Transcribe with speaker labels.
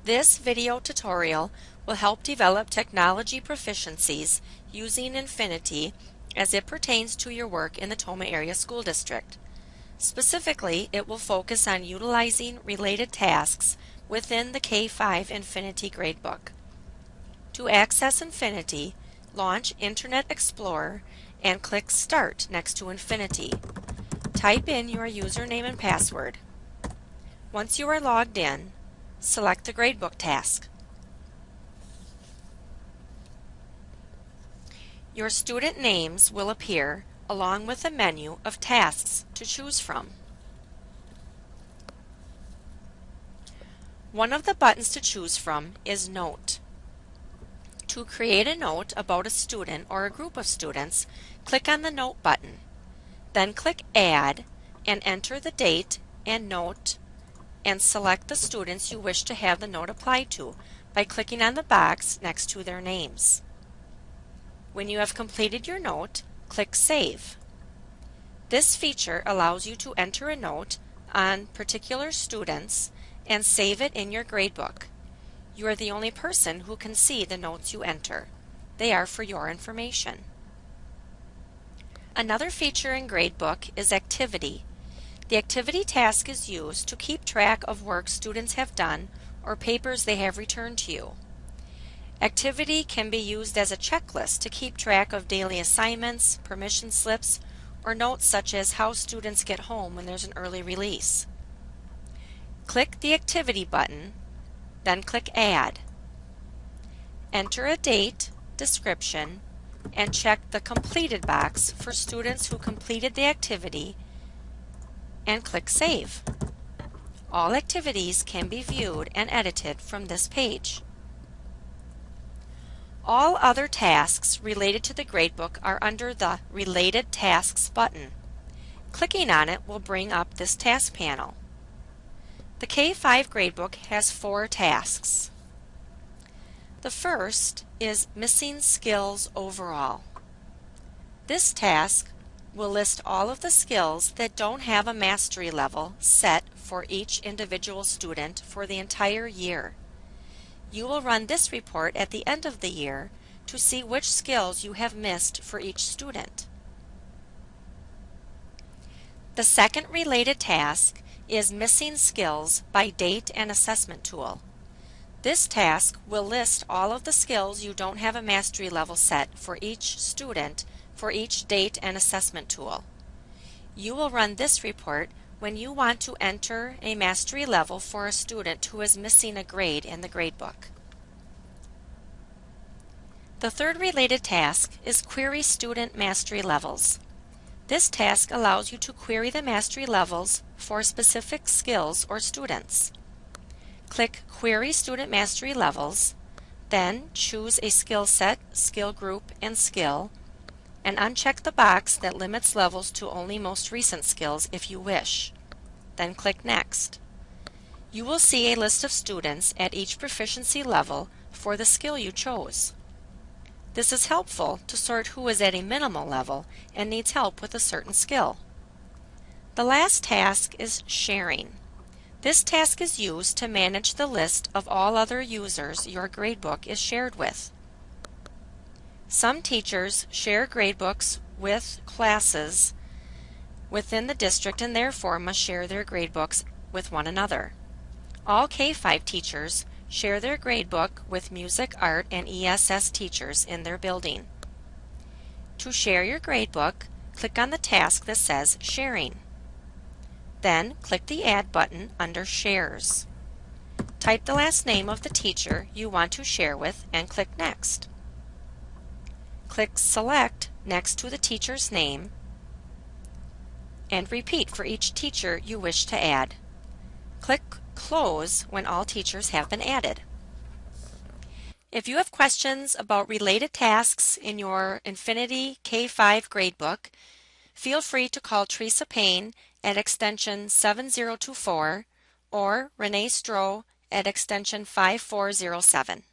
Speaker 1: This video tutorial will help develop technology proficiencies using Infinity as it pertains to your work in the Tomah Area School District. Specifically, it will focus on utilizing related tasks within the K-5 Infinity Gradebook. To access Infinity, launch Internet Explorer and click Start next to Infinity. Type in your username and password. Once you are logged in, select the Gradebook task. Your student names will appear along with a menu of tasks to choose from. One of the buttons to choose from is Note. To create a note about a student or a group of students, click on the Note button. Then click Add and enter the date and note and select the students you wish to have the note applied to by clicking on the box next to their names. When you have completed your note, click Save. This feature allows you to enter a note on particular students and save it in your gradebook. You are the only person who can see the notes you enter. They are for your information. Another feature in Gradebook is Activity. The Activity task is used to keep track of work students have done or papers they have returned to you. Activity can be used as a checklist to keep track of daily assignments, permission slips, or notes such as how students get home when there's an early release. Click the Activity button, then click Add. Enter a date, description, and check the Completed box for students who completed the activity and click Save. All activities can be viewed and edited from this page. All other tasks related to the gradebook are under the Related Tasks button. Clicking on it will bring up this task panel. The K-5 gradebook has 4 tasks. The first is Missing Skills Overall. This task will list all of the skills that don't have a mastery level set for each individual student for the entire year. You will run this report at the end of the year to see which skills you have missed for each student. The second related task is Missing Skills by Date and Assessment Tool. This task will list all of the skills you don't have a mastery level set for each student for each date and assessment tool. You will run this report when you want to enter a mastery level for a student who is missing a grade in the gradebook. The third related task is Query Student Mastery Levels. This task allows you to query the mastery levels for specific skills or students. Click Query Student Mastery Levels, then choose a skill set, skill group, and skill, and uncheck the box that limits levels to only most recent skills if you wish. Then click Next. You will see a list of students at each proficiency level for the skill you chose. This is helpful to sort who is at a minimal level and needs help with a certain skill. The last task is Sharing. This task is used to manage the list of all other users your gradebook is shared with. Some teachers share gradebooks with classes within the district and therefore must share their gradebooks with one another. All K-5 teachers share their gradebook with music, art, and ESS teachers in their building. To share your gradebook, click on the task that says Sharing. Then click the Add button under Shares. Type the last name of the teacher you want to share with and click Next. Click Select next to the teacher's name and repeat for each teacher you wish to add. Click Close when all teachers have been added. If you have questions about related tasks in your Infinity K-5 gradebook, feel free to call Teresa Payne at extension 7024 or Renee Stroh at extension 5407.